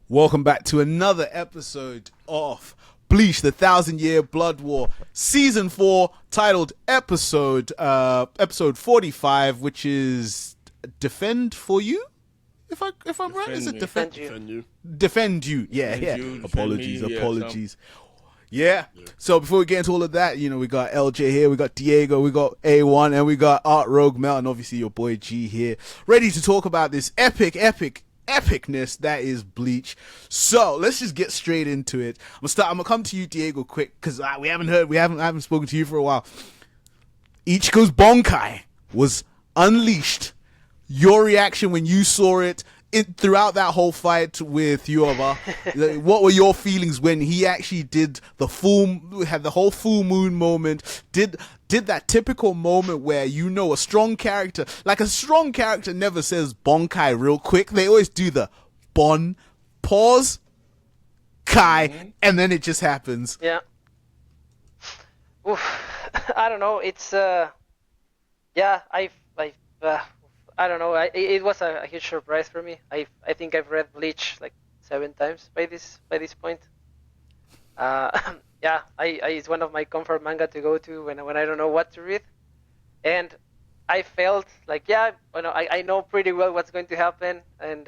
Welcome back to another episode of Bleach, the 1,000-Year Blood War, Season 4, titled episode 45, which is Defend for You? If I'm right, is it Defend You. Defend You? Yeah, Defend yeah. you, Apologies, defend me, apologies. Yeah. So before we get into all of that, we got LJ here, we got Diego, we got A1, and we got Art Rogue Mel, and obviously your boy G here, ready to talk about this epicness that is Bleach. So let's just get straight into it. I'm gonna come to you, Diego, quick, because I haven't spoken to you for a while. Ichigo's Bankai was unleashed. Your reaction when you saw it throughout that whole fight with Ywach, what were your feelings when he actually did the whole full moon moment, did that typical moment where a strong character never says Bankai real quick. They always do the Bon, pause, Kai, and then it just happens. Yeah. Oof. I don't know. It's I don't know. It was a huge surprise for me. I think I've read Bleach like 7 times by this point. Yeah, it's one of my comfort manga to go to when I don't know what to read, and I felt like I know pretty well what's going to happen, and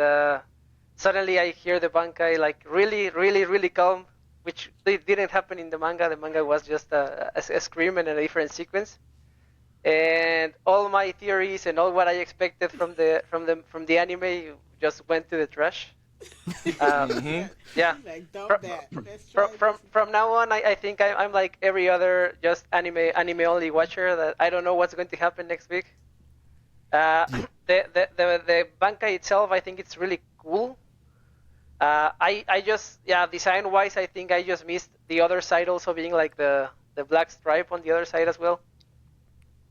suddenly I hear the Bankai like really, really, really calm, which didn't happen in the manga. The manga was just a scream and a different sequence. And all my theories and all what I expected from the anime just went to the trash. Yeah. Like, dump that. From now on, I think I'm like every other just anime only watcher that I don't know what's going to happen next week. The Bankai itself, I think it's really cool. I just design wise, I think I just missed the other side also being like the black stripe on the other side as well.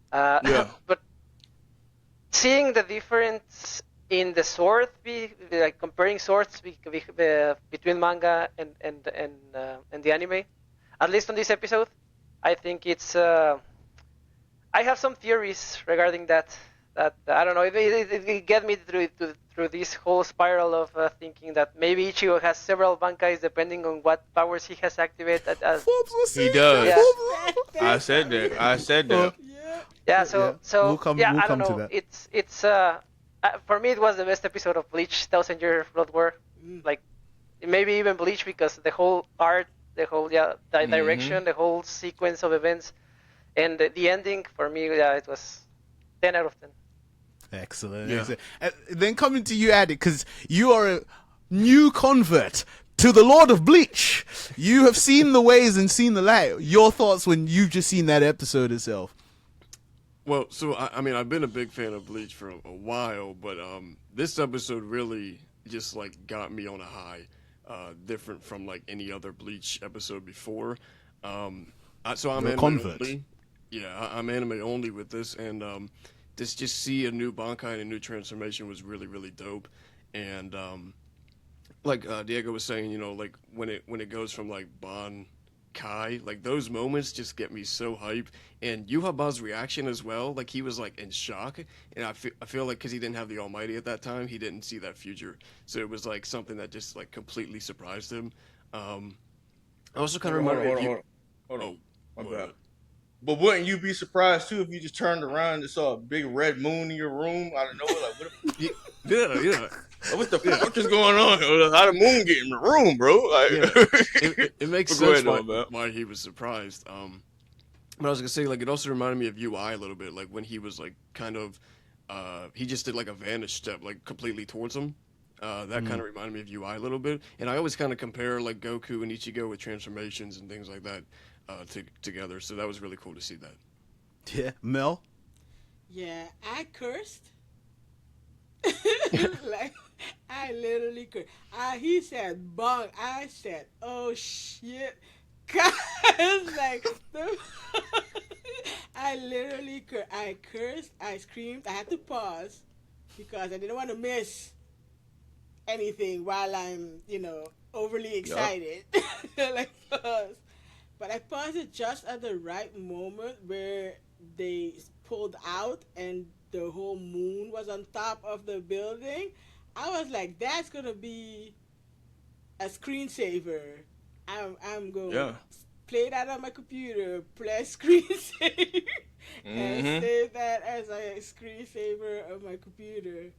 But seeing the difference in the sword, like comparing swords between manga and the anime, at least on this episode, I think it's. I have some theories regarding that. That I don't know. It get me through this whole spiral of thinking that maybe Ichigo has several bankais depending on what powers he has activated. He does. Yeah. I said that. Yeah, so We'll come I don't to know. that. It's for me it was the best episode of Bleach, 1,000-Year Blood War. Like maybe even Bleach because the whole art, the whole direction, the whole sequence of events, and the ending for me, it was 10 out of 10. Excellent. Yeah. Excellent. Then coming to you, Addict, because you are a new convert to the Lord of Bleach. You have seen the ways and seen the light. Your thoughts when you've just seen that episode itself? Well, so I mean, I've been a big fan of Bleach for a while, but this episode really just like got me on a high, different from like any other Bleach episode before. So I'm You're a anime convert. only. Yeah, I'm anime only with this, and just see a new Bankai and a new transformation was really, really dope. And like Diego was saying, like when it goes from like Bon Kai, like those moments just get me so hyped. And Yuhaba's reaction as well, like he was like in shock, and I feel like because he didn't have the Almighty at that time, he didn't see that future, so it was like something that just like completely surprised him. I also kind of remember Hold on. My what? bad. But wouldn't you be surprised too if you just turned around and saw a big red moon in your room out of nowhere? Like, Yeah. what the fuck is going on? How the moon get in the room, bro? Like, It makes Go sense ahead, man. why he was surprised. But I was gonna say, like, it also reminded me of UI a little bit, like when he was like kind of, he just did like a vanish step, like completely towards him. That kind of reminded me of UI a little bit, and I always kind of compare like Goku and Ichigo with transformations and things like that together. So that was really cool to see that. Yeah, Mel. Yeah, I cursed. Like, I literally cursed. He said bong. I said, oh shit. Cause like I literally cursed. I cursed. I screamed. I had to pause because I didn't want to miss anything while I'm, overly excited. Like pause. But I paused it just at the right moment where they pulled out and the whole moon was on top of the building. I was like, that's gonna be a screensaver, I'm going Yeah. play that on my computer, press screensaver, and Mhm. save that as a screensaver on my computer.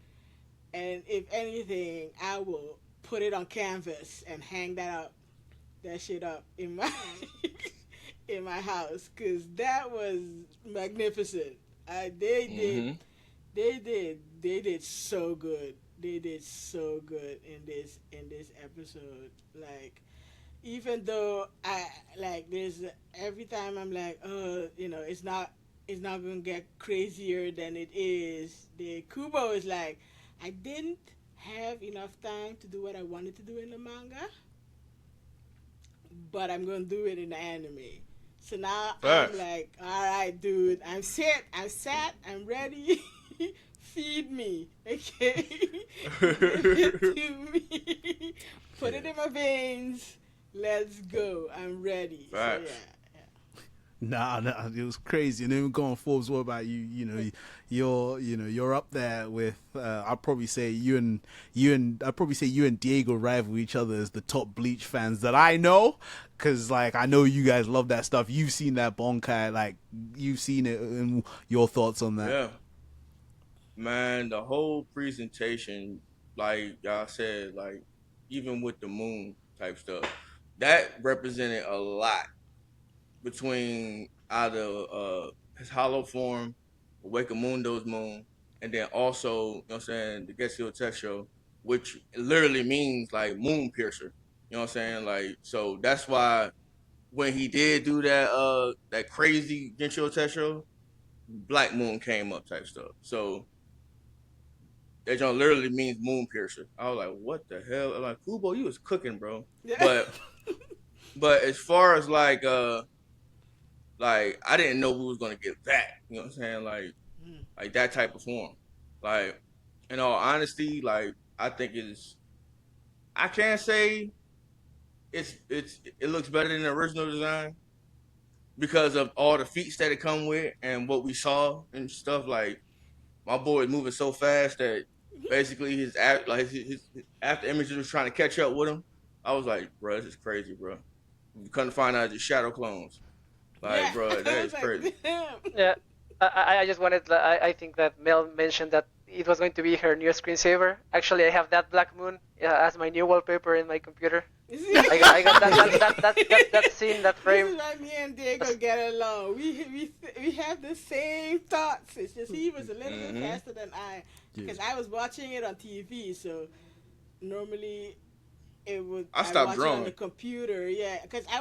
And if anything, I will put it on canvas and hang that shit up in my in my house, because that was magnificent. Mhm. They did so good. They did so good in this episode. Like, even though I like, there's every time I'm like, oh, it's not gonna get crazier than it is. The Kubo is like, I didn't have enough time to do what I wanted to do in the manga, but I'm gonna do it in the anime. So now Facts. I'm like, all right, dude, I'm sat, I'm ready. Feed me, okay? Give it to me. Put it in my veins. Let's go. I'm ready. Facts. So Nah, it was crazy. And then going forwards, what about you? You're up there with. I'd probably say you and Diego rival each other as the top Bleach fans that I know, because like I know you guys love that stuff. You've seen that Bankai, like you've seen it, and your thoughts on that? Yeah. Man, the whole presentation, like y'all said, like even with the moon type stuff, that represented a lot between either his hollow form, Wakamundo's moon, and then also, you know what I'm saying, the Getsuyo Tesho, which literally means like moon piercer. You know what I'm saying? Like, so that's why when he did do that crazy Gensho Tesho, Black Moon came up type stuff. So that joint literally means moon piercer. I was like, what the hell? I'm like, Kubo, you was cooking, bro. yeah. But as far as like I didn't know we was gonna get that. You know what I'm saying? Like that type of form. Like, in all honesty, like I think I can't say it looks better than the original design because of all the feats that it come with and what we saw and stuff. Like, my boy is moving so fast that basically his after images was trying to catch up with him. I was like, bro, this is crazy, bro. You couldn't find out the shadow clones. Like, Yeah. bro, I that was is crazy. damn. Yeah, I just wanted. I think that Mel mentioned that it was going to be her new screensaver. Actually, I have that Black Moon as my new wallpaper in my computer. I got that scene, that This frame. is why me and Diego get along. We have the same thoughts. It's just he was a little bit Mhm. faster than I, because I was watching it on TV. So normally I I stopped watch it on drawing. the computer. Yeah, because I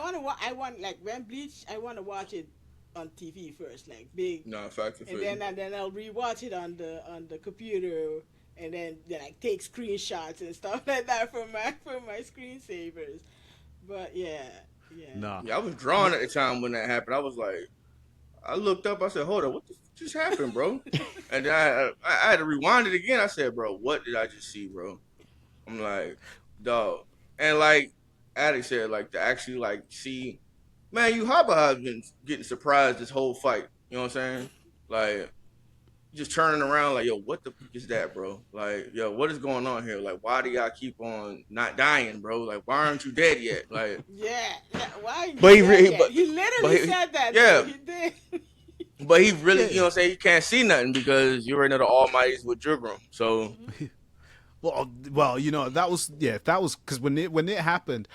want like when Bleach, I want to watch it on TV first, like big, No, fact and then I'll rewatch it on the computer, and then like take screenshots and stuff like that for my screensavers. But yeah. Nah. Yeah, I was drawing at the time when that happened. I was like, I looked up. I said, hold on, what just happened, bro? And then I had to rewind it again. I said, bro, what did I just see, bro? I'm like, dog. And like Addict said, like to actually like see, man, Haba has been getting surprised this whole fight. You know what I'm saying? Like, just turning around like, yo, what the fuck is that, bro? Like, yo, what is going on here? Like, why do y'all keep on not dying, bro? Like, why aren't you dead yet? Like, Yeah. Why? But he He literally said that. yeah. Though. He did. but he really, you know what I'm saying? He can't see nothing because you already know the Almighty's with Jugrum. So, Well, that was because when it happened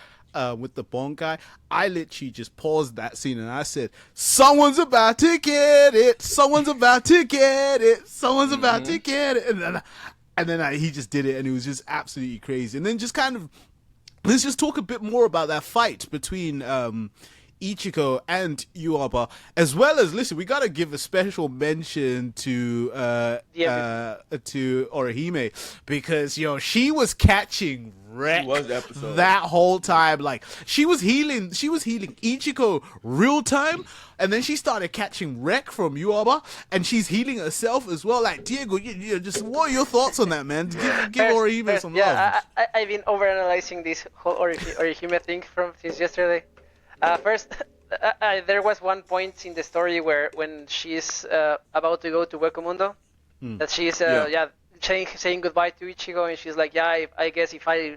with the Bankai, I literally just paused that scene and I said, "Someone's about to get it. Someone's about to get it. Someone's about to get it." And then he just did it, and it was just absolutely crazy. And then just kind of let's just talk a bit more about that fight between Ichigo and Yuaba, as well as, listen, we gotta give a special mention to Orihime, because she was catching wreck She was the episode. that whole time. Like, she was healing Ichigo real time, and then she started catching wreck from Yuaba, and she's healing herself as well. Like, Diego, just what are your thoughts on that, man? Give Orihime some love. Yeah, I've been overanalyzing this whole Orihime thing since yesterday. First, there was one point in the story when she's about to go to Wakamundo, that she's saying goodbye to Ichigo, and she's like, I guess if I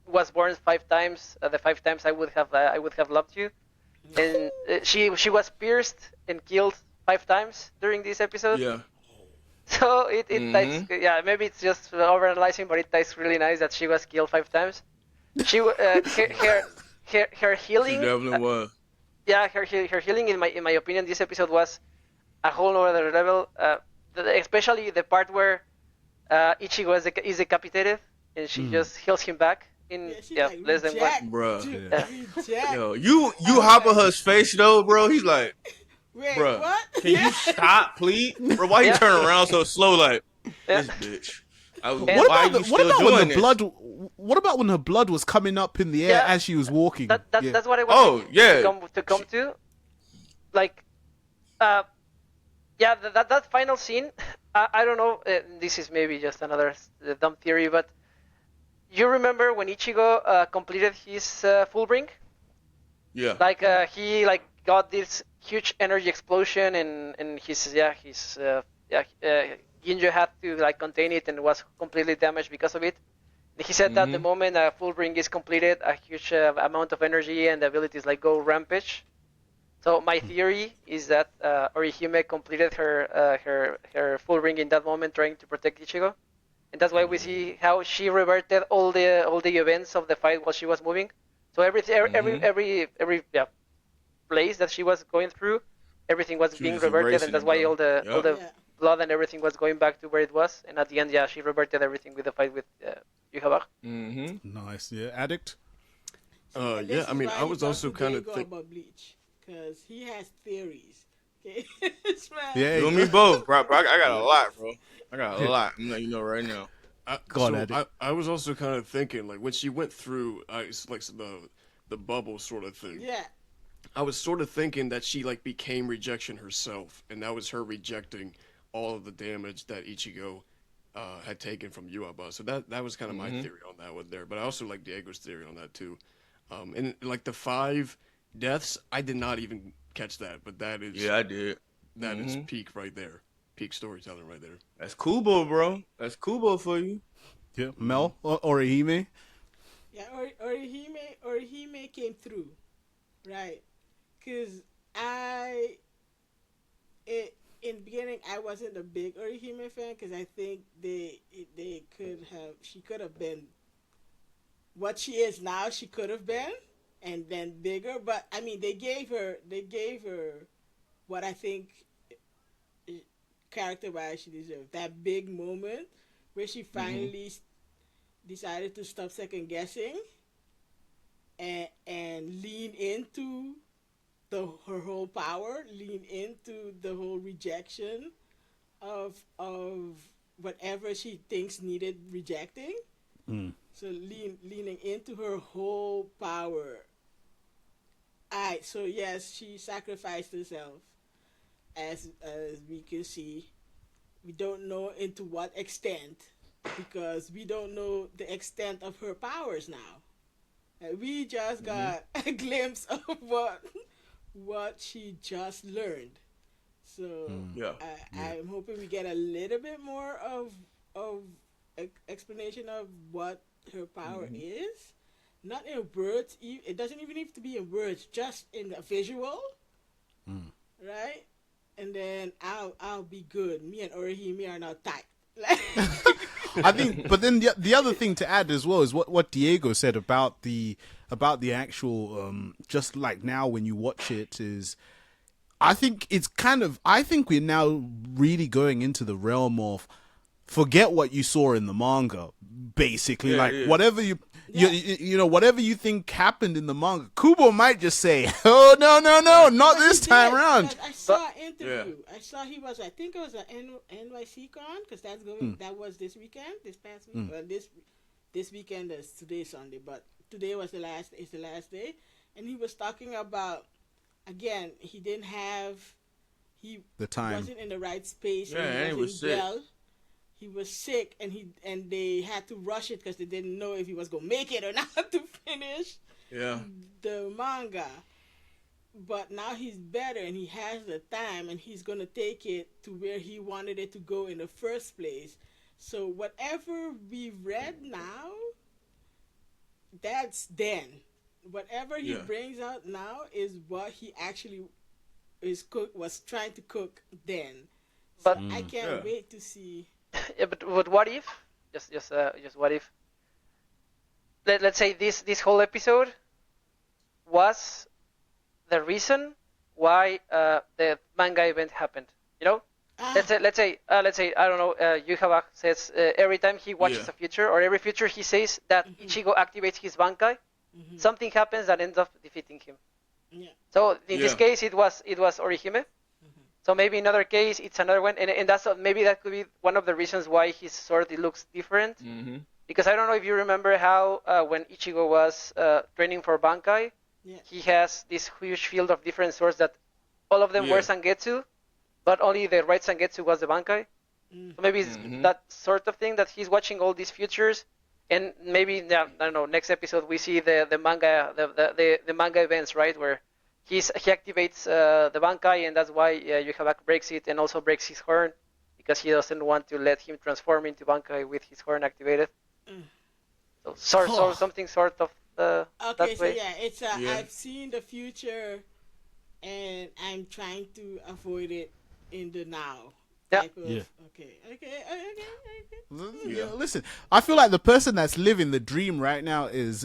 was born 5 times. The 5 times I would have loved you, and she was pierced and killed 5 times during this episode. Yeah. So it ties, yeah, maybe it's just overanalyzing, but it ties really nice that she was killed 5 times. She her She healing, definitely was. yeah, her healing in my opinion, this episode was a whole other level. Especially the part where Ichigo is decapitated and she just heals him back in She's yeah, like, less than one. reject, Bruh. dude, Yeah. reject. Yo, you hop on her face though, bro. He's like, Wait, bruh, what? can you stop, please? Bro, why you Yeah. turn around so slow like Yeah. this bitch? What Why about are you still when doing the this? blood? What about when her blood was coming up in the air Yeah. as she was walking? Yeah. That's what I wanted yeah. to come to. Like, yeah, that final scene. I don't know. This is maybe just another dumb theory, but you remember when Ichigo completed his full bring? Yeah. Like he like got this huge energy explosion, and his Ginjo had to like contain it and was completely damaged because of it. He said that the moment a full bring is completed, a huge amount of energy and the abilities like go rampage. So my theory is that Orihime completed her full ring in that moment, trying to protect Ichigo, and that's why we see how she reverted all the events of the fight while she was moving. So every place that she was going through, everything was She being was reverted, erasing and that's it, why bro. all the Yeah. blood and everything was going back to where it was. And at the end, yeah, she reverted everything with the fight with Ywach. Nice. Yeah, addict. And Yeah, this I is mean, why I he was talked also to kind of Diego thinking. about Bleach, because he has theories. Okay, this man. Yeah. You and me both, bro. I got a lot, bro. I got a lot. I'm letting you know right now. Go on, Addict. I was also kind of thinking, like, when she went through, it's like the bubble sort of thing. Yeah. I was sort of thinking that she like became rejection herself, and that was her rejecting all of the damage that Ichigo had taken from Ywach. So that was kind of my theory on that one there. But I also like Diego's theory on that too. And like the 5 deaths, I did not even catch that, but that is Yeah, I did. that is peak right there, peak storytelling right there. That's Kubo, bro. That's Kubo for you. Yeah, Mel or Orihime. Yeah, Orihime came through, right? Because in the beginning, I wasn't a big Orihime fan, because I think she could have been what she is now. She could have been, and then bigger. But I mean, they gave her what I think character-wise she deserved. That big moment where she finally decided to stop second guessing and lean into her whole power, lean into the whole rejection of whatever she thinks needed rejecting. So leaning into her whole power. Alright, so yes, she sacrificed herself, as we can see. We don't know into what extent, because we don't know the extent of her powers now. We just got a glimpse of what she just learned. So Yeah. I'm hoping we get a little bit more of explanation of what her power is. Not in words. It doesn't even need to be in words. Just in a visual, right? And then I'll be good. Me and Orihime are now tight. I think, but then the other thing to add as well is what Diego said about the actual just like now when you watch it is, I think we're now really going into the realm of forget what you saw in the manga, basically. Whatever you know, whatever you think happened in the manga, Kubo might just say, "Oh no, not this time around." I saw an interview. I saw he was. I think it was an NYC con, because that's going. That was this weekend. This past week. Well, this weekend is today Sunday, but today was the last. It's the last day, and he was talking about. Again, he didn't have. He The time. wasn't in the right space. Yeah, and he was sick. well. He was sick, and they had to rush it because they didn't know if he was gonna make it or not to finish the manga. But now he's better and he has the time, and he's gonna take it to where he wanted it to go in the first place. So whatever we read now, that's then. Whatever he Yeah. brings out now is what he actually was trying to cook then. So But I can't Yeah. wait to see. yeah, but what if? Just what if? Let's say this whole episode was the reason why the manga event happened. You know, Ah, let's say I don't know. Ywach says every time he watches Yeah. a future or every future he says that Ichigo activates his Bankai, something happens that ends up defeating him. yeah. So in this Yeah. case, it was Orihime. So maybe in another case, it's another one, and that's maybe that could be one of the reasons why his sword it looks different. Mm-hmm. Because I don't know if you remember how when Ichigo was training for Bankai, Yeah. he has this huge field of different swords that all of them were Yeah. Sangetsu, but only the right Sangetsu was the Bankai. So maybe it's that sort of thing that he's watching all these futures, and maybe I don't know. Next episode we see the manga the manga events, right, where he activates the Bankai, and that's why Yuhabak breaks it and also breaks his horn because he doesn't want to let him transform into Bankai with his horn activated. So something sort of Okay, that so way. yeah, it's Yeah. I've seen the future, and I'm trying to avoid it in the now. Yeah. Type of, Yeah. Okay. Yeah, listen, I feel like the person that's living the dream right now is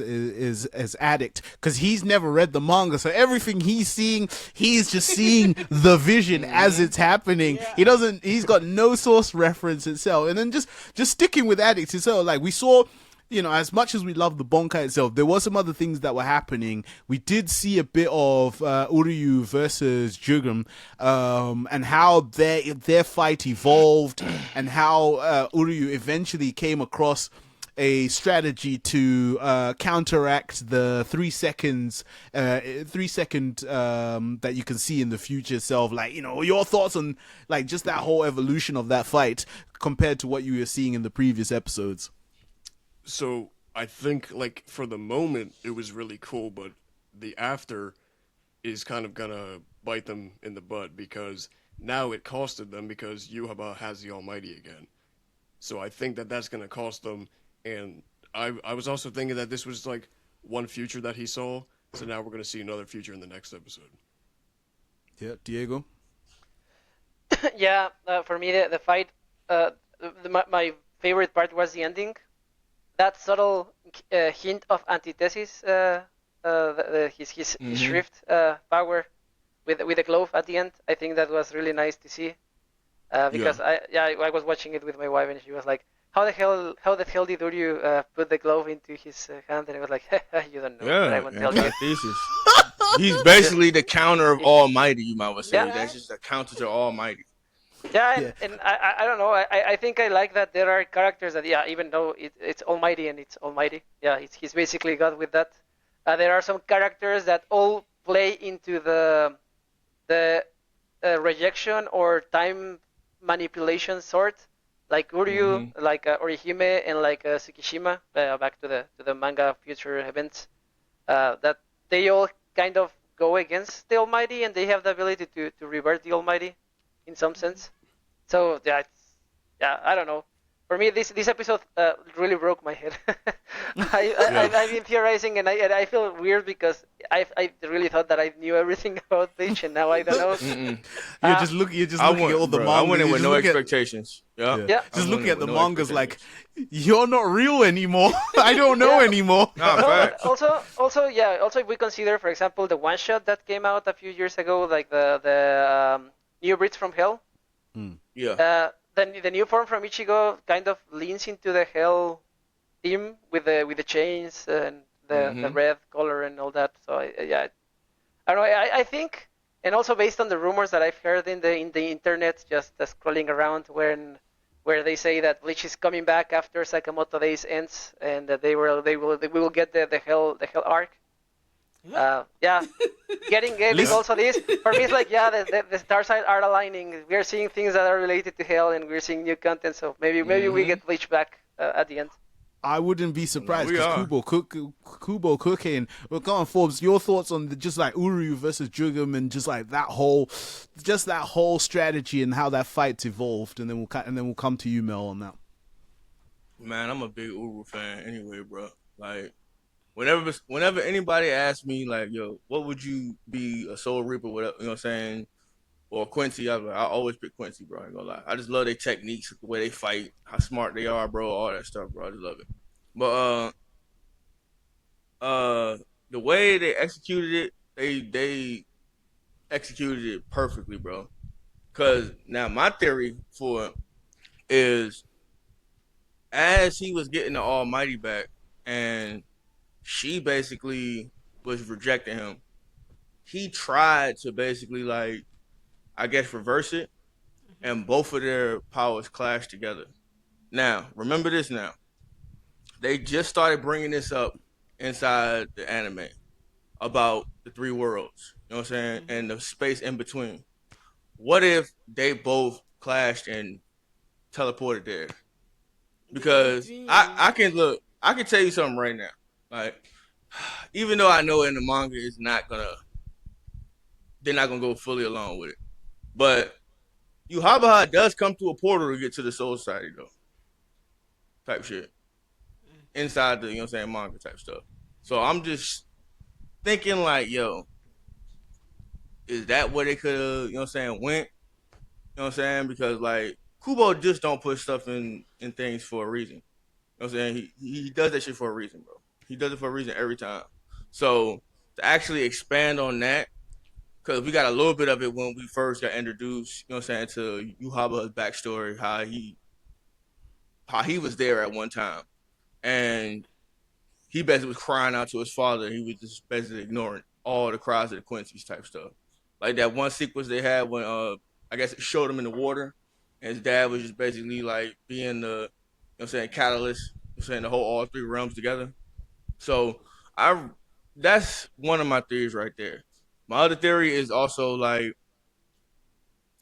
Addict, because he's never read the manga, so everything he's seeing, he's just seeing the vision as it's happening. Yeah. He's got no source reference itself. And then just sticking with Addict itself, like we saw, you know, as much as we love the Bankai itself, there were some other things that were happening. We did see a bit of Uryu versus Jugum, and how their fight evolved, and how Uryu eventually came across a strategy to counteract the 3 seconds, 3 second that you can see in the future itself. Like, you know, your thoughts on like just that whole evolution of that fight compared to what you were seeing in the previous episodes. So I think like for the moment it was really cool, but the after is kind of gonna bite them in the butt because now it costed them because Yuhaba has the Almighty again. So I think that that's gonna cost them. And I was also thinking that this was like one future that he saw. So now we're gonna see another future in the next episode. Yeah, Diego. Yeah, for me the fight, my favorite part was the ending. That subtle hint of antithesis, his shrift power with the glove at the end. I think that was really nice to see. Because I was watching it with my wife and she was like, how the hell did Uryu put the glove into his hand? And I was like, you don't know, but I won't tell you. Antithesis. He's basically the counter of Almighty, you might say. Yeah. That's just a counter to Almighty. Yeah, and I don't know. I think I like that there are characters that, yeah, even though it's Almighty and it's Almighty, yeah, he's basically God with that. There are some characters that all play into the rejection or time manipulation sort, like Uryu, like Orihime, and like Tsukishima. Back to the manga future events, that they all kind of go against the Almighty, and they have the ability to revert the Almighty in some sense. So yeah, I don't know. For me, this episode really broke my head. I've been theorizing, and I feel weird because I really thought that I knew everything about Bleach, and now I don't know. You're just looking at all the mangas. I went in You're with just no looking at- expectations. Yeah. Yeah. Just I looking went at in the with no mangas like, expectations. you're not real anymore. I don't know anymore. Nah, No, facts. but also, if we consider, for example, the one shot that came out a few years ago, like the New Breeds from Hell. Yeah. The new form from Ichigo kind of leans into the Hell theme with the chains and the red color and all that. So I don't know. I think, and also based on the rumors that I've heard in the internet, just scrolling around, where they say that Bleach is coming back after Sakamoto Days ends, and that we will get the Hell arc. Getting also this for me is like, the stars are aligning. We're seeing things that are related to Hell, and we're seeing new content. So maybe we get Bleach back at the end. I wouldn't be surprised We because are. Kubo cooking. Well, go on, Forbes. Your thoughts on just like Uryu versus Jugum and just like that whole strategy and how that fight's evolved, and then we'll come to you, Mel, on that. Man, I'm a big Uru fan anyway, bro. Like, whenever anybody asks me like, yo, what would you be, a Soul Reaper, whatever, you know what I'm saying, or Quincy, I always pick Quincy, bro. I ain't gonna lie. I just love their techniques, the way they fight, how smart they are, bro. All that stuff, bro. I just love it. But the way they executed it, they executed it perfectly, bro. Cause now my theory for it is, as he was getting the Almighty back, and she basically was rejecting him, he tried to basically, like, I guess, reverse it, and both of their powers clashed together. Now, remember this now. They just started bringing this up inside the anime about the three worlds, you know what I'm saying, and the space in between. What if they both clashed and teleported there? Because I can look, I can tell you something right now. Like, even though I know in the manga they're not gonna go fully along with it, but Yuhabaha does come through a portal to get to the Soul Society though, type shit, inside the, you know what I'm saying, manga type stuff. So I'm just thinking like, yo, is that where they could have, you know what I'm saying, went? You know what I'm saying? Because like Kubo just don't put stuff in things for a reason. You know what I'm saying? He does that shit for a reason, bro. He does it for a reason every time. So to actually expand on that, because we got a little bit of it when we first got introduced, you know what I'm saying, to Yuhaba's backstory, how he was there at one time. And he basically was crying out to his father. He was just basically ignoring all the cries of the Quincy's type stuff. Like that one sequence they had when I guess it showed him in the water, and his dad was just basically like being the, you know what I'm saying, catalyst, you know what I'm saying, to hold all three realms together. So that's one of my theories right there. My other theory is also like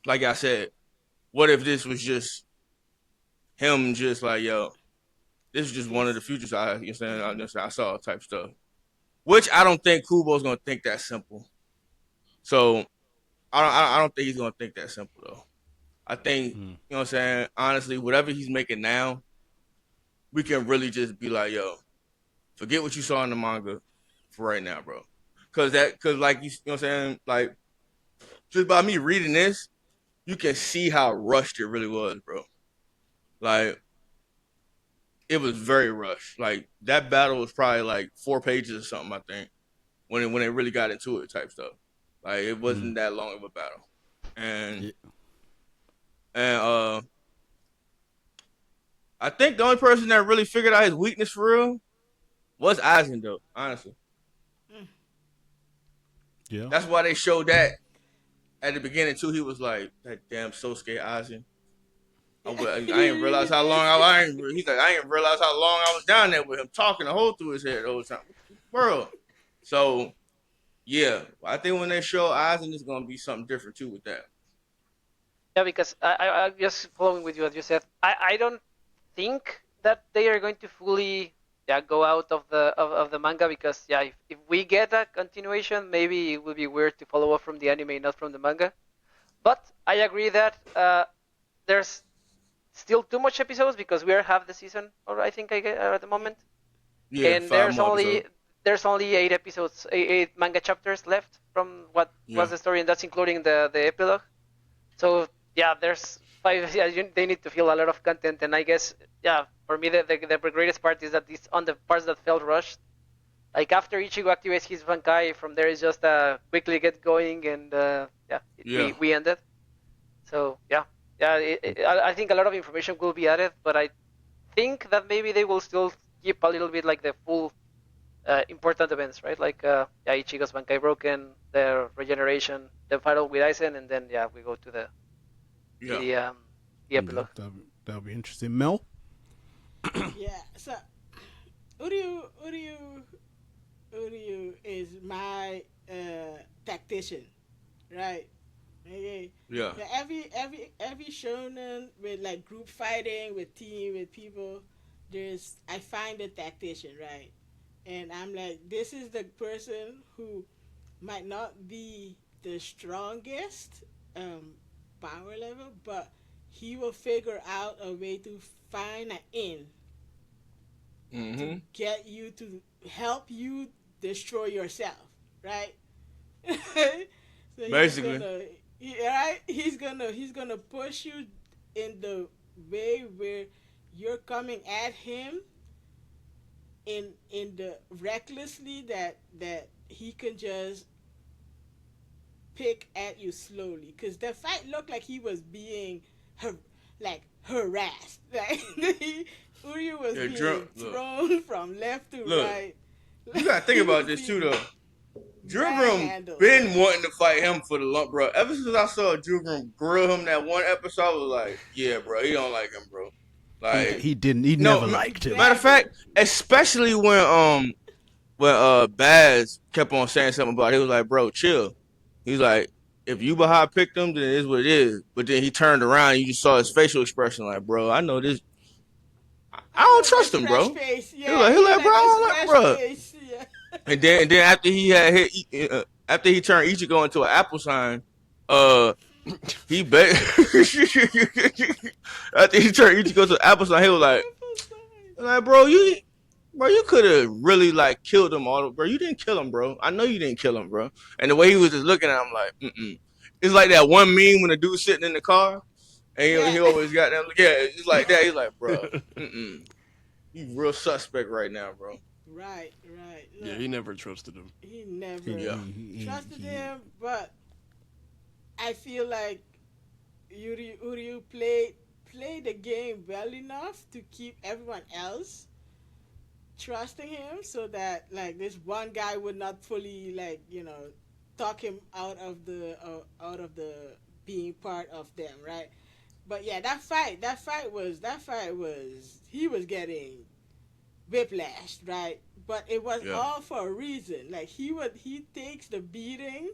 I said, what if this was just him, just like, yo, this is just one of the futures you know what I'm saying, I saw type stuff. Which I don't think Kubo's gonna think that simple. So I don't think he's gonna think that simple though. I think, you know what I'm saying, honestly, whatever he's making now, we can really just be like, yo, forget what you saw in the manga for right now, bro. Cause like, you know what I'm saying, like, just by me reading this, you can see how rushed it really was, bro. Like, it was very rushed. Like, that battle was probably like 4 pages or something, I think, when it really got into it type stuff. Like, it wasn't that long of a battle. And I think the only person that really figured out his weakness for real was Aizen, though, honestly. Yeah. That's why they showed that at the beginning too. He was like, that damn Sosuke Aizen. I didn't realize how long he's like, I didn't realize how long I was down there with him talking a hole through his head the whole time. World. So yeah, I think when they show Aizen, it's gonna be something different too with that. Yeah, because I just following with you what you said. I don't think that they are going to fully go out of the manga, because if we get a continuation, maybe it would be weird to follow up from the anime, not from the manga. But I agree that there's still too much episodes, because we are half the season, or I think I get at the moment. Yeah, and 5 more episodes. there's only 8 episodes, 8 manga chapters left from what was the story, and that's including the epilogue. So yeah, there's 5. Yeah, they need to fill a lot of content, and I guess for me the greatest part is that it's on the parts that felt rushed. Like after Ichigo activates his Bankai, from there is just quickly get going, and we ended. So I think a lot of information will be added, but I think that maybe they will still keep a little bit like the full important events, right? Like Ichigo's Bankai broken, the regeneration, the battle with Aizen, and then we go to the epilogue. That'll be interesting. Mel? Yeah. So Uryu is my tactician, right? Okay. Yeah. So every shonen with like group fighting, with team, with people, I find a tactician, right? And I'm like, this is the person who might not be the strongest power level, but he will figure out a way to find an in to get you to help you destroy yourself, right? So Basically. he's gonna push you in the way where you're coming at him in the recklessly that he can just pick at you slowly, because the fight looked like he was being harassed. Like Uryu was being thrown from left to right. You gotta think about this too, though. Jugrum been wanting to fight him for the lump, bro. Ever since I saw Jugrum grill him that one episode, I was like, yeah, bro, he don't like him, bro. Like he didn't. He never liked him. Matter of fact, especially when Baz kept on saying something about it, he was like, bro, chill. He's like, if you Baha picked him, then it is what it is. But then he turned around and you just saw his facial expression like, bro, I know this. I don't trust him, bro. Face, yeah. He like, bro, I don't like, bro. Face, yeah. And then after he had hit, after he turned Ichigo into an apple sign, he bet. After he turned Ichigo into an apple sign, he was like, bro, you could have really like killed him all, bro. You didn't kill him, bro. I know you didn't kill him, bro. And the way he was just looking at him, like, It's like that one meme when the dude's sitting in the car, and he always got them. Yeah, it's like that. He's like, bro, you real suspect right now, bro. Right. Look, Yeah, he never trusted him. He never trusted him, but I feel like Uryu played the game well enough to keep everyone else trusting him, so that like this one guy would not fully talk him out of the being part of them, right? But yeah, that fight was he was getting whiplashed, right? But it was all for a reason. Like he takes the beating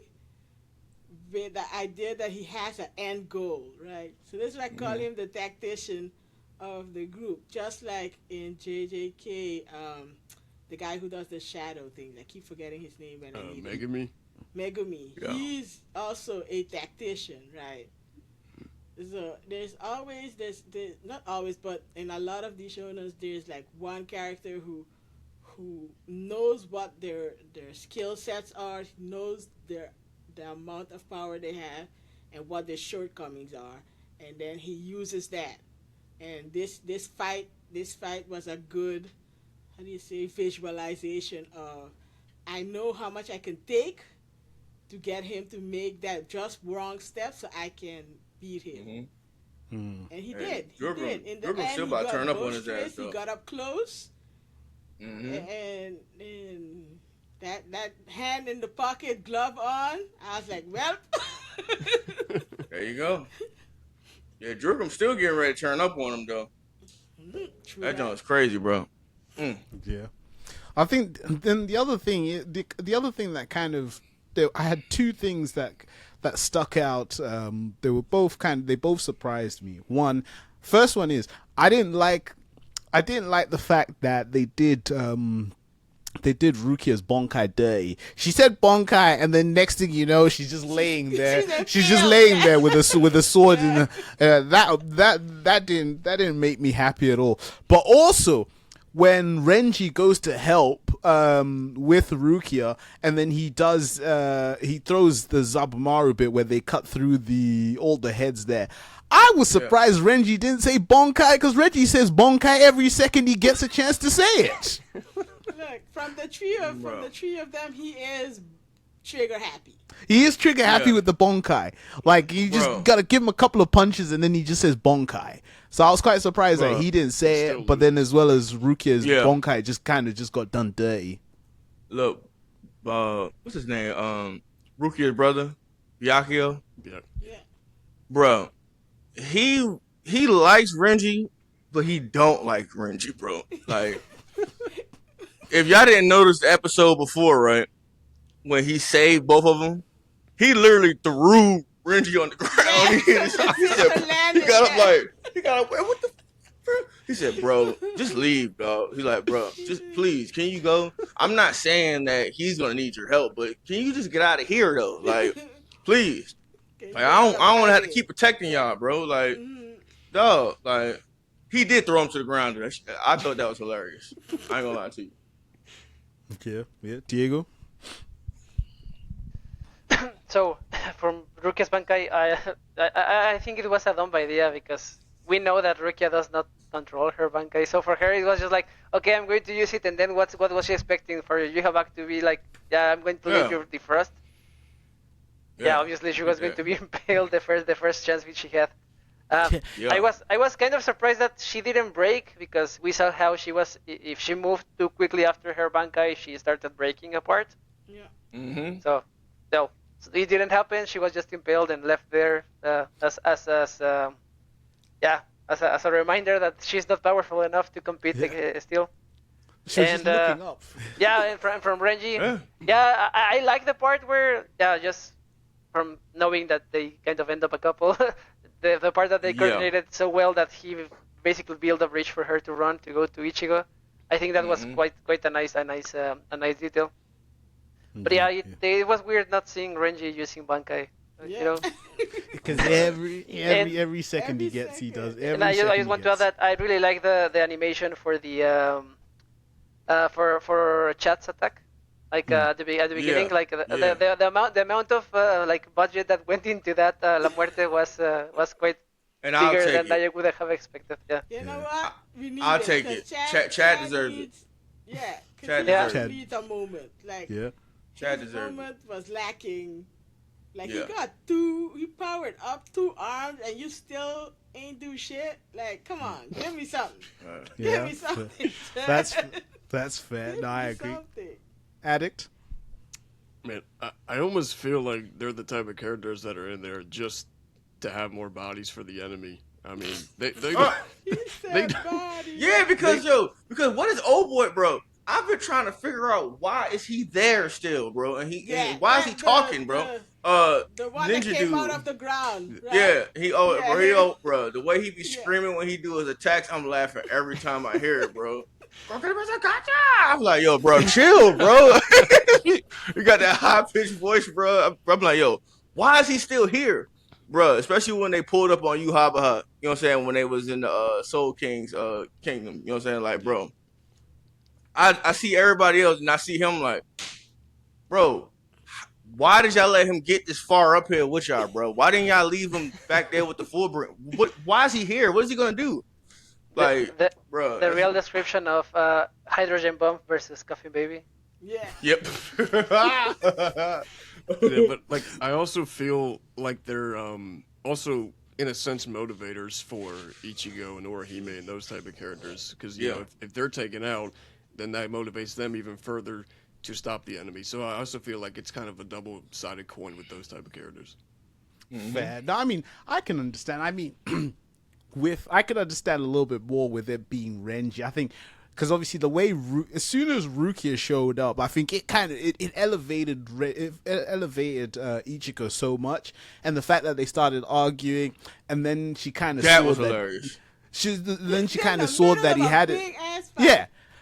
with the idea that he has an end goal, right? So this is why I call him the tactician of the group. Just like in JJK, the guy who does the shadow thing. I keep forgetting his name when I need him. Megumi. Yeah. He's also a tactician, right? So there's always not always, but in a lot of these shonens, there's like one character who knows what their skill sets are, knows the amount of power they have, and what their shortcomings are, and then he uses that. And this fight was a good, visualization of, I know how much I can take to get him to make that just wrong step so I can beat him. And he did. He did. In the end, still about to turn up on his ass, he got up close. And that hand in the pocket, glove on, I was like, well. There you go. Yeah, Drugum's still getting ready to turn up on him, though. That joint's crazy, bro. Yeah. I think then the other thing that kind of, I had two things that stuck out. They both surprised me. First one is I didn't like the fact that they did Rukia's Bankai dirty. She said Bankai, and then next thing you know, she's just laying there. She's just laying there with a sword in that didn't make me happy at all. But also, when Renji goes to help with Rukia, and then he throws the Zabumaru bit where they cut through all the heads there. I was surprised Renji didn't say Bankai, because Renji says Bankai every second he gets a chance to say it. Look, from the three of them, he is trigger happy. He is trigger happy with the Bankai. Like, you just gotta give him a couple of punches and then he just says Bankai. So I was quite surprised that he didn't say it, but then as well as Rukia's Bankai just got done dirty. Look, what's his name? Rukia's brother, Byakuya. Yeah. Bro, he likes Renji, but he don't like Renji, bro. Like, if y'all didn't notice the episode before, right, when he saved both of them, he literally threw Renji on the ground. He got up, what the fuck? He said, bro, just leave, dog. He's like, bro, just please, can you go? I'm not saying that he's gonna need your help, but can you just get out of here, though? Like, please. Like, I don't want to have to keep protecting y'all, bro. Like, dog, like, he did throw him to the ground. I thought that was hilarious. I ain't gonna lie to you. Yeah. Diego. So from Rukia's Bankai, I think it was a dumb idea because we know that Rukia does not control her Bankai. So for her, it was just like, okay, I'm going to use it, and then what was she expecting for Ywach to be like? Yeah, I'm going to let you defrost. Yeah, obviously she was going to be impaled the first chance which she had. I was kind of surprised that she didn't break because we saw how she was. If she moved too quickly after her Bankai, she started breaking apart. Yeah. Mm-hmm. So, no, it didn't happen. She was just impaled and left there as a reminder that she's not powerful enough to compete still. She was just looking up. Yeah, and from Renji. Yeah, I like the part where just from knowing that they kind of end up a couple. the part that they coordinated so well that he basically built a bridge for her to run to go to Ichigo. I think that was quite a nice detail. But yeah, it was weird not seeing Renji using Bankai. You know, because every second he gets, he does. And I just want to add that I really like the animation for the for Chat's attack. Like at the beginning, like the amount of like budget that went into that La Muerte was quite bigger than I would have expected. Yeah. You know what? We need I'll take it. Chad deserves it. Yeah. Chad needs a moment. Like Chad his deserves moment was lacking. Like Yeah. he powered up 2 arms and you still ain't do shit. Like, come on, give me something. Give me something. That's fair. No, I agree. Something. Addict. Man, I almost feel like they're the type of characters that are in there just to have more bodies for the enemy. I mean, they He said body. Yeah, because what is old boy, bro? I've been trying to figure out why is he there still, bro, and why is he talking, bro? The one Ninja that came dude. out of the ground. Right? Yeah, bro, the way he be screaming when he do his attacks, I'm laughing every time I hear it, bro. I'm like, yo, bro, chill, bro. You got that high pitched voice, bro. I'm like, yo, why is he still here, bro? Especially when they pulled up on Yuhabaha, you know what I'm saying? When they was in the Soul King's kingdom, you know what I'm saying? Like, bro, I see everybody else and I see him like, bro, why did y'all let him get this far up here with y'all, bro? Why didn't y'all leave him back there with the full bring? Why is he here? What is he gonna do? Like, bro, the real description of hydrogen bomb versus coffee baby. Yeah. Yep. Yeah, but like I also feel like they're also in a sense motivators for Ichigo and Orihime and those type of characters because you know if they're taken out, then that motivates them even further to stop the enemy. So I also feel like it's kind of a double-sided coin with those type of characters. Fair. No, I mean, I can understand. I mean, I could understand a little bit more with it being Renji. I think because obviously the way as soon as Rukia showed up, I think it kind of it elevated Ichigo so much, and the fact that they started arguing, and then she kind of that was hilarious. She kind of saw that he had it.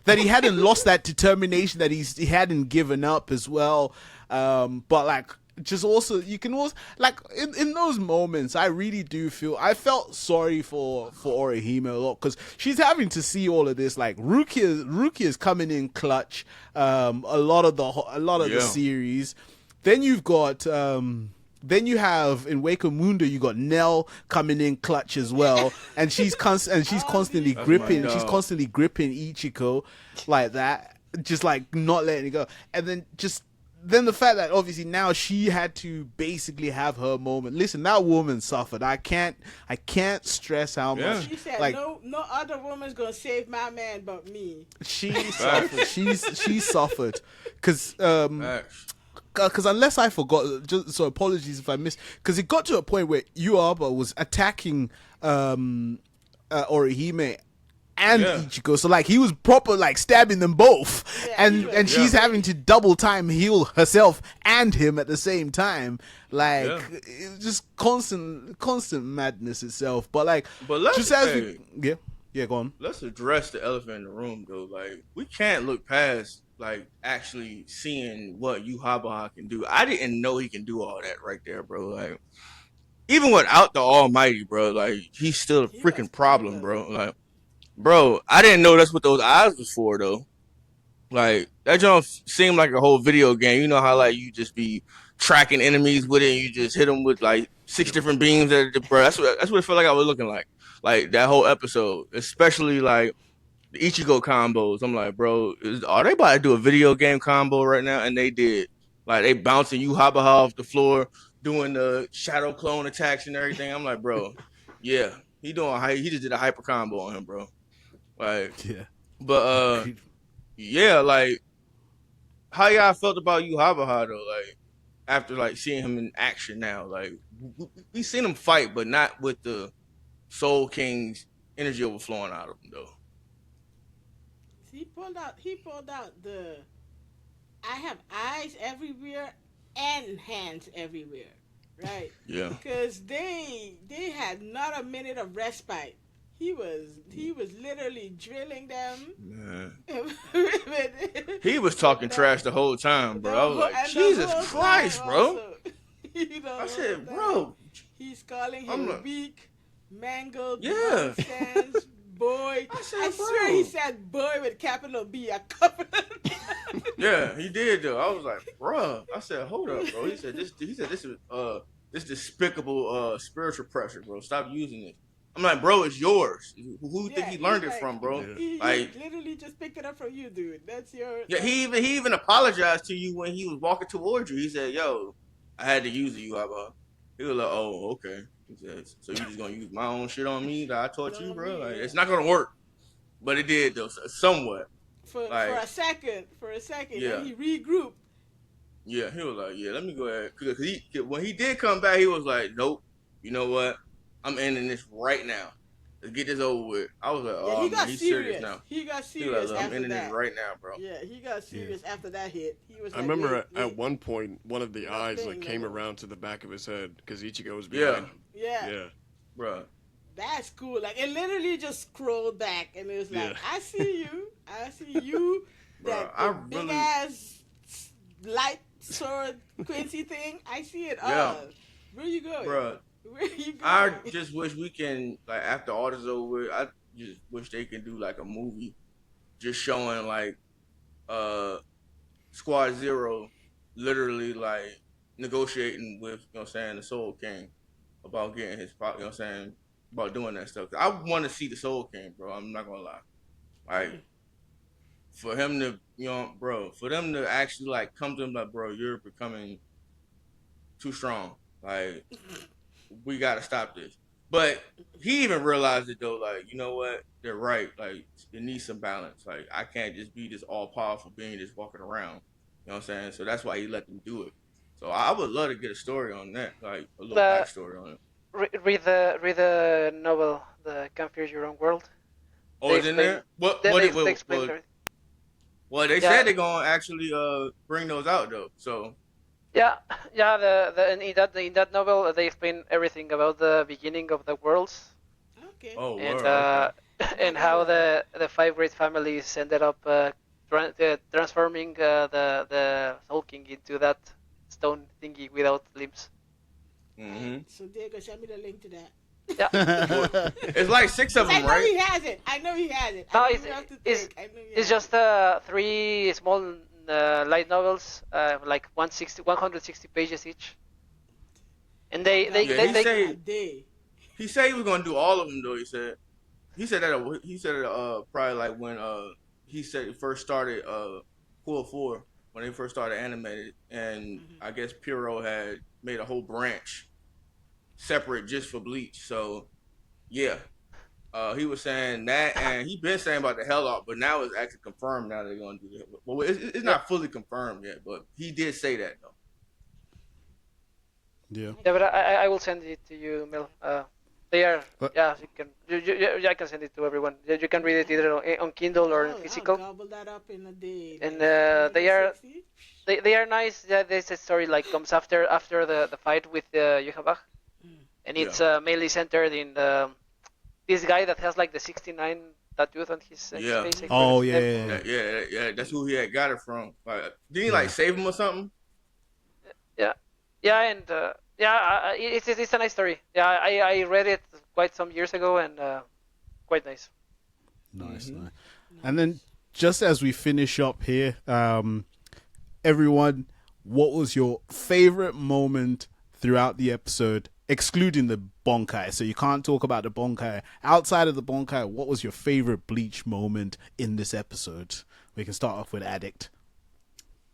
That he hadn't lost that determination, that he hadn't given up as well. But like, just also, you can also, like, in those moments, I really do I felt sorry for Orihime a lot, because she's having to see all of this. Like, Rukia's coming in clutch, a lot of the series. Then you've got, then you have in Waco Mundo, you got Nell coming in clutch as well, and she's constantly gripping. She's constantly gripping Ichigo like that, just like not letting it go. And then the fact that obviously now she had to basically have her moment. Listen, that woman suffered. I can't stress how much. She said, like, no other woman's gonna save my man but me. She suffered. She suffered because unless I forgot, so apologies if I missed, because it got to a point where Yuaba was attacking Orihime and Ichigo, so like he was proper like stabbing them both, and she's having to double time heal herself and him at the same time, like it was just constant madness itself. But let's go on. Let's address the elephant in the room though. Like, we can't look past like actually seeing what Yuhabaha can do. I didn't know he can do all that right there, bro. Like, even without the Almighty, bro, like he's still a freaking problem, bro. Like, bro, I didn't know that's what those eyes was for, though. Like that jump seemed like a whole video game. You know how like you just be tracking enemies with it, and you just hit them with like 6 different beams. Bro, that's what it felt like I was looking like. Like that whole episode, especially like the Ichigo combos. I'm like, bro, are they about to do a video game combo right now? And they did. Like they bouncing Habaha off the floor, doing the shadow clone attacks and everything. I'm like, bro, yeah, he just did a hyper combo on him, bro. Like, Yeah. but yeah, like how y'all felt about Habaha though? Like after like seeing him in action now, like we seen him fight, but not with the Soul King's energy overflowing out of him though. He pulled out the I have eyes everywhere and hands everywhere, right? Yeah. Because they had not a minute of respite. He was literally drilling them. Man. He was talking trash the whole time, bro. I was like, Jesus Christ, bro. I said, bro. He's calling him weak, mangled, yeah. nonsense, boy. I swear he said boy with capital B a couple of times. Yeah, he did though. I was like, bro. I said, hold up, bro. He said this is despicable spiritual pressure, bro. Stop using it. I'm like, bro, it's yours. Who think he learned it from, bro? He literally just picked it up from you, dude. That's your. Yeah, he even apologized to you when he was walking towards you. He said, "Yo, I had to use it, Ywach." He was like, "Oh, okay." He said, "So you just gonna use my own shit on me that I taught you, bro? Like, it's not gonna work." But it did though, somewhat. For a second, yeah. Then he regrouped. Yeah, he was like, "Yeah, let me go ahead." Because when he did come back, he was like, "Nope, you know what? I'm ending this right now. Let's get this over with." I was like, "Oh, man, he's serious now." He got serious after I'm ending that. this right now, bro. Yeah, he got serious after that hit. He was. I remember at one point, one of the eyes like came around to the back of his head because Ichigo was behind him. Yeah, bro. That's cool. Like it literally just scrolled back and it was like, I see you. That big ass light sword Quincy thing. I see it all. Where you going, bro? Where you going? I just wish we can, like, after all this is over, I just wish they can do like a movie, just showing like Squad Zero literally like negotiating with, you know what I'm saying, the Soul King about getting his, you know what I'm saying, about doing that stuff. I want to see the Soul King, bro. I'm not gonna lie. Like, for him to, you know, bro, for them to actually like come to him like, bro, you're becoming too strong. Like, we gotta stop this. But he even realized it though, like, you know what? They're right. Like, it needs some balance. Like, I can't just be this all powerful being just walking around. You know what I'm saying? So that's why he let them do it. So I would love to get a story on that, like a little backstory on it. Read the novel, The Can't Fear Your Own World. Oh, it's in there? Well, they said they're gonna actually bring those out though. So in that novel they explain everything about the beginning of the worlds. Okay. Oh, and okay. and how the 5 great families ended up transforming the Soul King into that stone thingy without limbs. Mm-hmm. So Diego, send me the link to that. Yeah. It's like 6 of them, right? I know he has it. No, it's just 3 small light novels, like 160 pages each. And he said he was gonna do all of them though. He said probably like when he said it first started Pool 4 when they first started animated, and I guess Puro had made a whole branch separate just for Bleach. So yeah, he was saying that, and he been saying about the Hell Out, but now it's actually confirmed. Now they're gonna do that. Well, it's not fully confirmed yet, but he did say that though. Yeah. Yeah, but I will send it to you, Mel. They are you can. I can send it to everyone. You can read it either on Kindle or in physical. I'll gobble that up in a day. And they are nice. Yeah, there's a story like comes after the fight with Ywach, and it's mainly centered in this guy that has like the 69 tattoos on his face. Oh yeah. That's who he had got it from. Like, did he like save him or something? Yeah, and it's a nice story. Yeah, I read it quite some years ago, and quite nice. Nice. And then just as we finish up here, everyone, what was your favorite moment throughout the episode, excluding the Bankai? So you can't talk about the Bankai. Outside of the Bankai, what was your favorite Bleach moment in this episode? We can start off with Addict.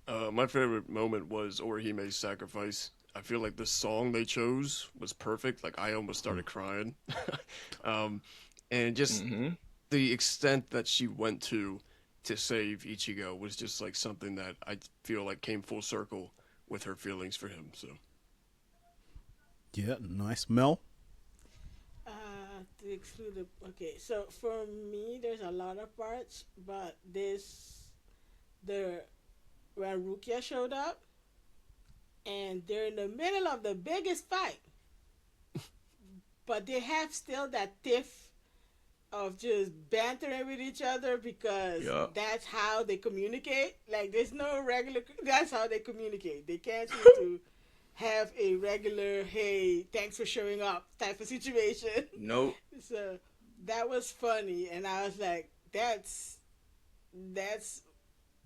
My favorite moment was Orihime's sacrifice. I feel like the song they chose was perfect. Like, I almost started crying. And just the extent that she went to save Ichigo was just like something that I feel like came full circle with her feelings for him. So yeah, nice. Mel? To exclude the, okay, so for me, there's a lot of parts, but when Rukia showed up, and they're in the middle of the biggest fight, but they have still that tiff of just bantering with each other because that's how they communicate. Like, there's no regular, that's how they communicate. They can't seem to have a regular, hey, thanks for showing up type of situation. Nope. So that was funny, and I was like, that's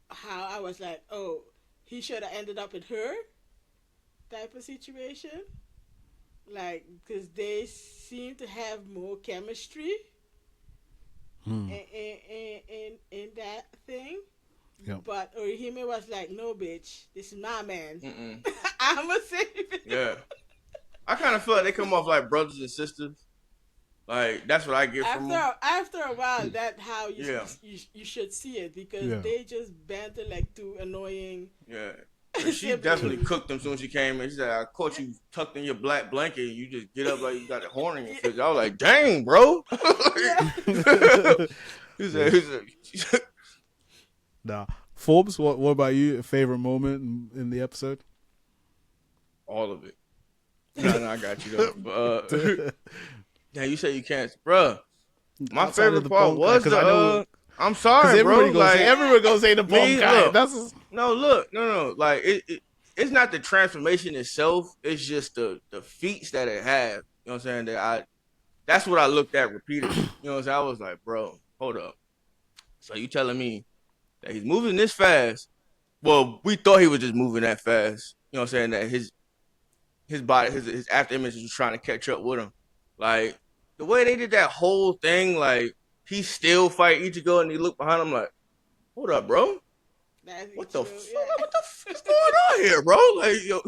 how I was like, oh, he should have ended up with her type of situation. Like, because they seem to have more chemistry in that thing. Yep. But Orihime was like, no, bitch, this is my man. I'm going to save it. Yeah. I kind of feel like they come off like brothers and sisters. Like, that's what I get from them. After a while, that's how you should see it, because they just banter like two annoying. Yeah. She definitely cooked them as soon as she came in. She said, I caught you tucked in your black blanket and you just get up like you got a horn in your face. I was like, dang, bro. He said, Nah. Forbes, what about you? A favorite moment in the episode? all of it. No, I got you though. But, yeah, you say you can't, bruh. My Outside favorite of the part was Bankai, I'm sorry, bro. Everyone gonna say the Bankai. No. Like it's not the transformation itself. It's just the feats that it has. You know what I'm saying? That's what I looked at repeatedly. You know what I'm saying? I was like, bro, hold up. So you telling me that he's moving this fast? Well, we thought he was just moving that fast. You know what I'm saying? That his body, his after image was trying to catch up with him. Like the way they did that whole thing, like he still fight Ichigo and he looked behind him like, hold up, bro. What the fuck is going on here, bro? Like, yo,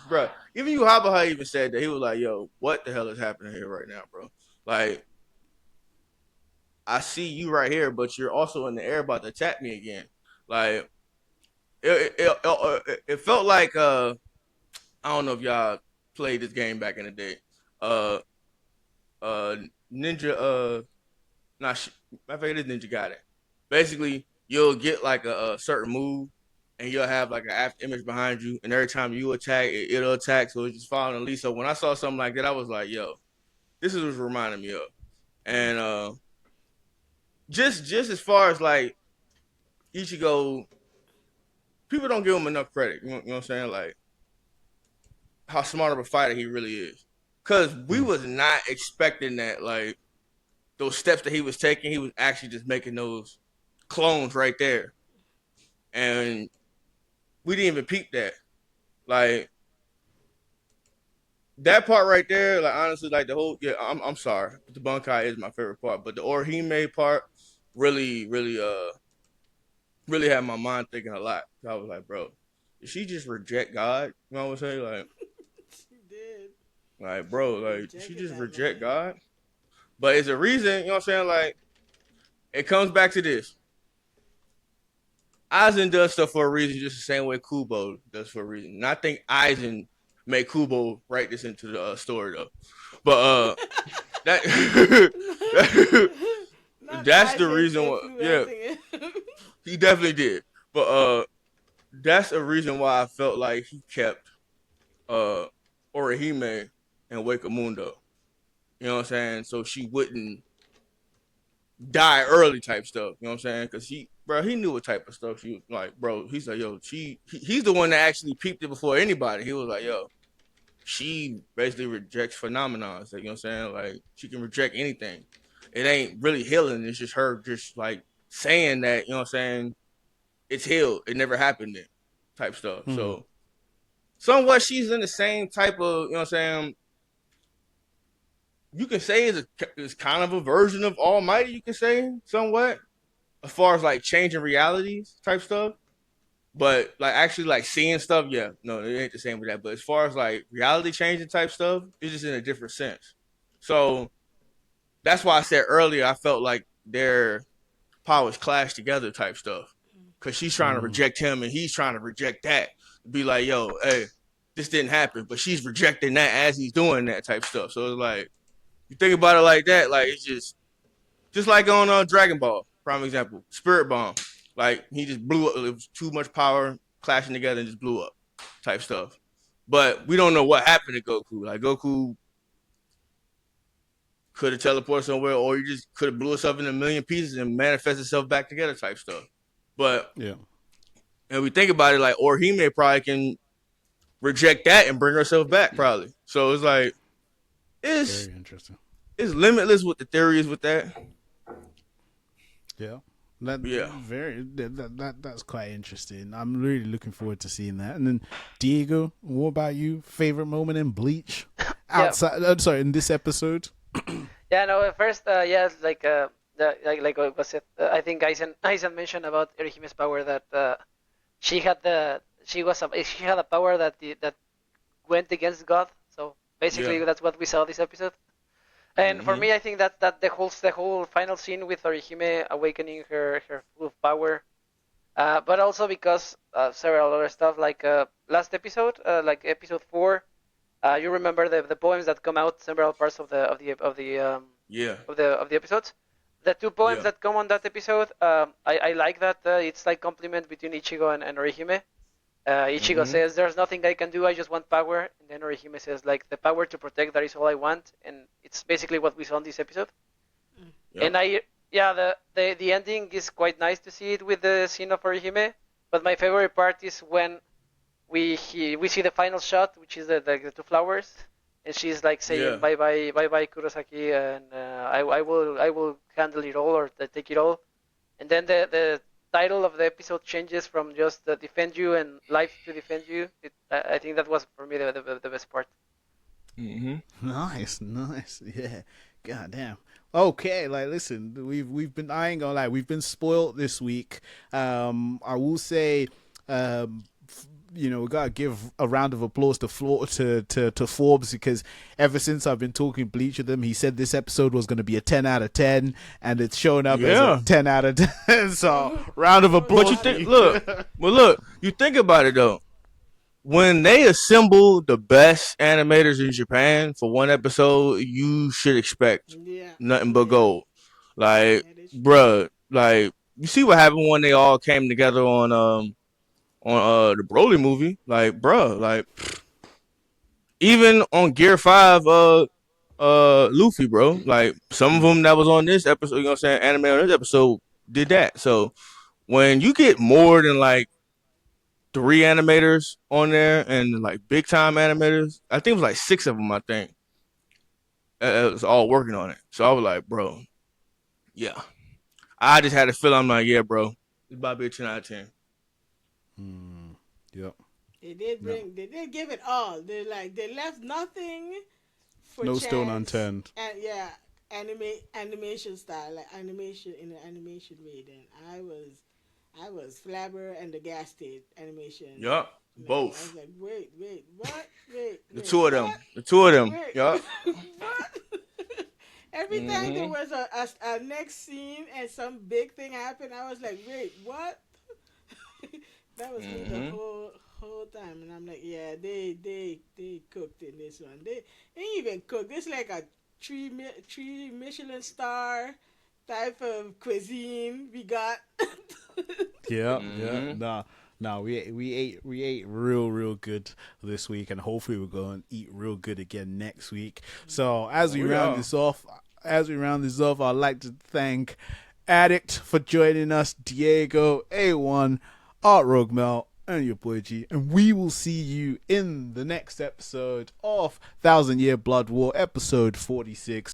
bro. Even Habaha even said that. He was like, yo, what the hell is happening here right now, bro? Like, I see you right here, but you're also in the air about to attack me again. Like, it felt like I don't know if y'all played this game back in the day. Ninja I think it is Ninja Gaiden. Basically, you'll get like a certain move, and you'll have like an after image behind you, and every time you attack, it'll attack. So it's just following the lead. So when I saw something like that, I was like, "Yo, this is what's reminding me of." And just as far as like Ichigo, people don't give him enough credit. You know what I'm saying? Like how smart of a fighter he really is. Cause we was not expecting that. Like those steps that he was taking, he was actually just making those clones right there, and we didn't even peep that. Like that part right there, like honestly, like the whole I'm sorry, but the Bankai is my favorite part, but the Orihime part really had my mind thinking a lot. I was like, bro, did she just reject God? You know what I'm saying? Like she did. Like, bro, like did she just reject God? But it's a reason, you know what I'm saying? Like, it comes back to this. Aizen does stuff for a reason, just the same way Kubo does for a reason. And I think Aizen made Kubo write this into the story, though. But that's the reason why. Yeah, he definitely did. But that's a reason why I felt like he kept Orihime and Wakamundo. You know what I'm saying? So she wouldn't die early type stuff. You know what I'm saying? Because he knew what type of stuff she was like, bro. He's like, yo, he's the one that actually peeped it before anybody. He was like, yo, she basically rejects phenomena. Like, you know what I'm saying? Like, she can reject anything. It ain't really healing. It's just her just like saying that, you know what I'm saying, it's healed. It never happened then, type stuff. So somewhat she's in the same type of, you know what I'm saying, you can say it's kind of a version of Almighty, you can say, somewhat, as far as like changing realities type stuff. But like actually like seeing stuff, yeah, no, it ain't the same with that. But as far as like reality changing type stuff, it's just in a different sense. So that's why I said earlier I felt like their powers clash together type stuff. Cause she's trying to reject him and he's trying to reject that. Be like, yo, hey, this didn't happen. But she's rejecting that as he's doing that type stuff. So it's like, you think about it like that, like it's just like on Dragon Ball, prime example, Spirit Bomb. Like he just blew up. It was too much power clashing together and just blew up, type stuff. But we don't know what happened to Goku. Like Goku could have teleported somewhere, or he just could have blew himself in a million pieces and manifested itself back together, type stuff. But Yeah. And we think about it, like Orihime probably can reject that and bring herself back, probably. So it's like it's Very interesting. it's limitless with the theories with that. Yeah. That's quite interesting. I'm really looking forward to seeing that. And then Diego, what about you? Favorite moment in Bleach? Outside in this episode? Yeah, no, at first, it's like what was it? I think Aizen mentioned about Orihime's power that she had a power that went against God. So basically, that's what we saw this episode. And for me, I think that the whole final scene with Orihime awakening her full power, but also because several other stuff like last episode, like episode 4, you remember the poems that come out several parts of the episodes. The 2 poems that come on that episode, I like that it's like compliment between Ichigo and Orihime. Ichigo says, "There's nothing I can do. I just want power." And then Orihime says, "Like the power to protect. That is all I want." And it's basically what we saw in this episode. Yep. And the ending is quite nice to see it with the scene of Orihime. But my favorite part is when we see the final shot, which is the 2 flowers, and she's like saying bye bye Kurosaki, and I will handle it all or take it all. And then the title of the episode changes from just defend you and life to defend you. I think that was for me the best part. Nice, yeah. God damn. Okay, like listen, we've been, I ain't gonna lie, we've been spoiled this week. I will say, we gotta give a round of applause to Forbes, because ever since I've been talking Bleach with him, he said this episode was gonna be a 10 out of 10, and it's showing up as a 10 out of 10. So round of applause. But look, you think about it though. When they assemble the best animators in Japan for one episode, you should expect nothing but gold. Like, bruh, like you see what happened when they all came together on the Broly movie. Like, bruh, like even on Gear 5 Luffy, bro. Like some of them that was on this episode, you know what I'm saying, anime on this episode did that. So when you get more than like 3 animators on there and like big time animators, I think it was like 6 of them, I think. It was all working on it. So I was like, bro, yeah. I just had a feeling, I'm like, yeah, bro, it's about to be a 10 out of 10. Yep. They did give it all. They left nothing for no chance. stone unturned. And animation style, like animation in an animation way. Then I was flabbergasted animation. Yup, both. I was like, wait, what? Wait. The two of them. Wait, Yup. what? Every time there was a next scene and some big thing happened, I was like, wait, what? That was me the whole time, and I'm like, yeah, they cooked in this one. They even cooked. It's like a three Michelin star type of cuisine we got. Yeah. No, we ate real good this week, and hopefully we're going to eat real good again next week. So as we round this off, I'd like to thank Addict for joining us, Diego, A1, Art Rogue Mel, and your boy G, and we will see you in the next episode of 1000 Year Blood War, episode 46.